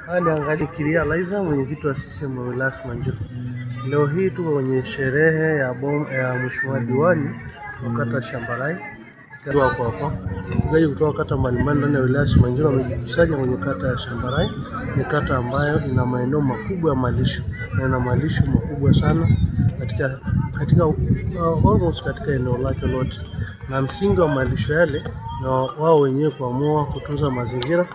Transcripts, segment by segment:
Niangalie Kiria Laiza, mwenyekiti wa CCM wa wilaya Simanjiro. Leo hii tuko kwenye sherehe ya Mheshimiwa Diwani wa kata Shambarai. Wafugaji kutoka kata mbalimbali ndani ya wilaya Simanjiro wamejikusanya kwenye kata ya Shambarai. Ni kata ambayo ina maeneo makubwa ya malisho na ina malisho makubwa sana katika almost katika eneo lake lote, na msingi wa malisho yale na wao wenyewe kuamua kutunza mazingira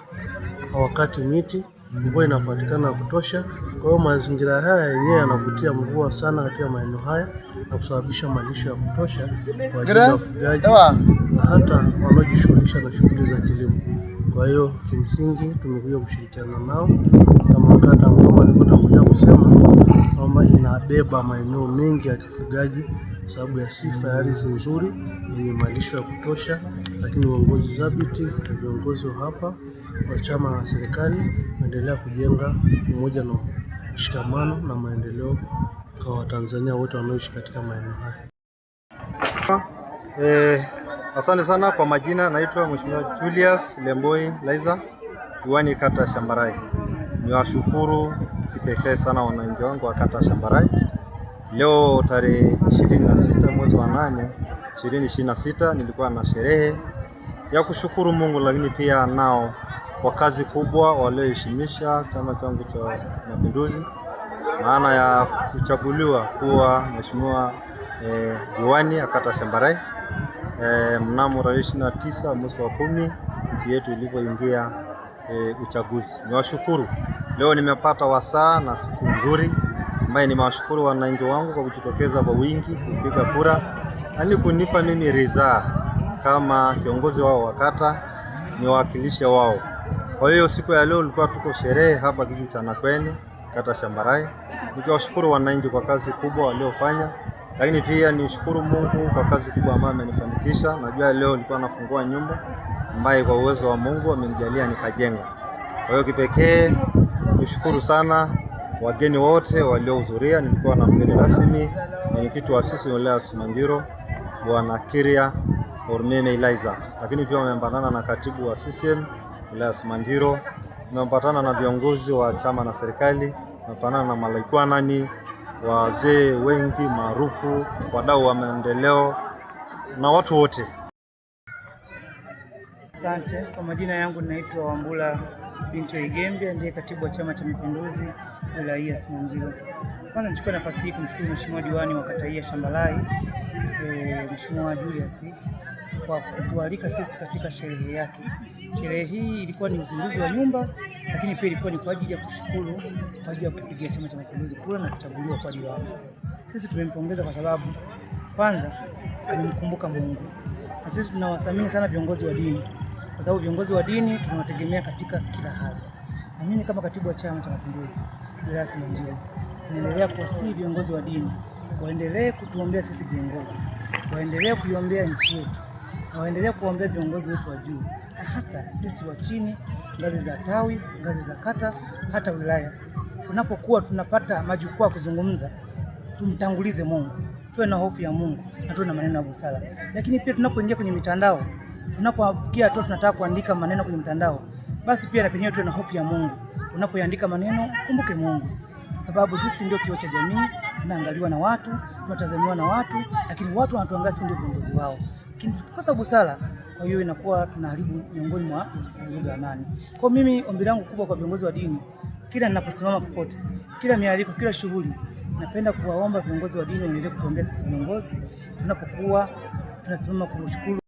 wakati miti mvua inapatikana kutosha. Kwa hiyo mazingira haya yenyewe yanavutia mvua sana katika maeneo haya na kusababisha malisho ya kutosha kwa ajili ya wafugaji na hata wanaojishughulisha na shughuli za kilimo. Kwa hiyo kimsingi tumekuja kushirikiana nao kama kata ambayo nilikuwa kusema kwamba inabeba maeneo mengi ya kifugaji sababu ya sifa ya ardhi nzuri yenye malisho ya kutosha, lakini uongozi thabiti na viongozi hapa wa chama na serikali endelea kujenga umoja na mshikamano na maendeleo kwa Watanzania wote wanaoishi katika maeneo haya. Asante sana kwa majina, naitwa Mheshimiwa Julius Lemboi Laiza, diwani kata Shambarai. Niwashukuru kipekee sana wananchi wangu wa kata Shambarai. Leo tarehe 26 mwezi wa 8 2026 nilikuwa na sherehe ya kushukuru Mungu, lakini pia nao kwa kazi kubwa walioheshimisha chama changu cha Mapinduzi, maana ya kuchaguliwa kuwa mheshimiwa diwani kata Shambarai mnamo 29 mwezi wa 10 nchi yetu ilipoingia uchaguzi. Niwashukuru. Leo nimepata wasaa na siku nzuri ambaye nimewashukuru wananchi wangu kwa kujitokeza kwa wingi kupiga kura, yani kunipa mimi ridhaa kama kiongozi wao wa kata niwakilishe wao. Kwa hiyo siku ya leo tulikuwa tuko sherehe hapa kijiji cha Nakweni kata Shambarai. Nikiwashukuru wananchi kwa kazi kubwa waliofanya, lakini pia nishukuru Mungu kwa kazi kubwa ambayo amenifanikisha. Najua leo nilikuwa nafungua nyumba ambaye kwa uwezo wa Mungu amenijalia nikajenga. Kwa hiyo kipekee nishukuru sana wageni wote waliohudhuria. Nilikuwa na mgeni rasmi mwenyekiti wa sisi wilaya Simanjiro Bwana Kiria Laiza, lakini pia wameambatana na katibu wa CCM wilaya Simanjiro, wameambatana na viongozi wa chama na serikali, wameambatana na malaikwanani, wazee wengi maarufu, wadau wa maendeleo na watu wote. Asante. Kwa majina yangu naitwa Wambura Binto Igembe, ndiye katibu wa Chama cha Mapinduzi wilaya ya Simanjiro. Kwanza nichukue nafasi hii kumshukuru Mheshimiwa Diwani wa kata ya Shambarai, Mheshimiwa Julius, kwa kutualika sisi katika sherehe yake. Sherehe hii ilikuwa ni uzinduzi wa nyumba, lakini pia ilikuwa ni kwa ajili ya kushukuru kwa ajili ya kupigia Chama cha Mapinduzi kura na kuchaguliwa kwa diwani. Sisi tumempongeza kwa sababu kwanza alimkumbuka Mungu. Na sisi tunawathamini sana viongozi wa dini, kwa sababu viongozi wa dini tunawategemea katika kila hali. Na mimi kama katibu wa Chama cha Mapinduzi wilaya Simanjiro, naendelea kuwasihi viongozi wa dini waendelee kutuombea sisi viongozi, waendelee kuiombea nchi yetu, na waendelee kuombea viongozi wetu wa juu, na hata sisi wa chini, ngazi za tawi, ngazi za kata, hata wilaya. Tunapokuwa tunapata majukwaa kuzungumza, tumtangulize Mungu, tuwe na hofu ya Mungu na tuwe na maneno ya busara. Lakini pia tunapoingia kwenye mitandao, tunapofikia tu tunataka kuandika maneno kwenye mitandao, basi pia na penyewe tuwe na hofu ya Mungu. Unapoandika maneno, kumbuke Mungu, kwa sababu sisi ndio kioo cha jamii, tunaangaliwa na watu, tunatazamiwa na watu, lakini watu wanatuangalia sisi ndio viongozi wao. Lakini tukikosa busara, kwa hiyo inakuwa tunaharibu miongoni mwa lugha amani. Kwa mimi ombi langu kubwa kwa viongozi wa dini, kila ninaposimama popote, kila mialiko, kila shughuli, napenda kuwaomba viongozi wa dini waendelee kutuombea sisi viongozi tunapokuwa tunasimama kushukuru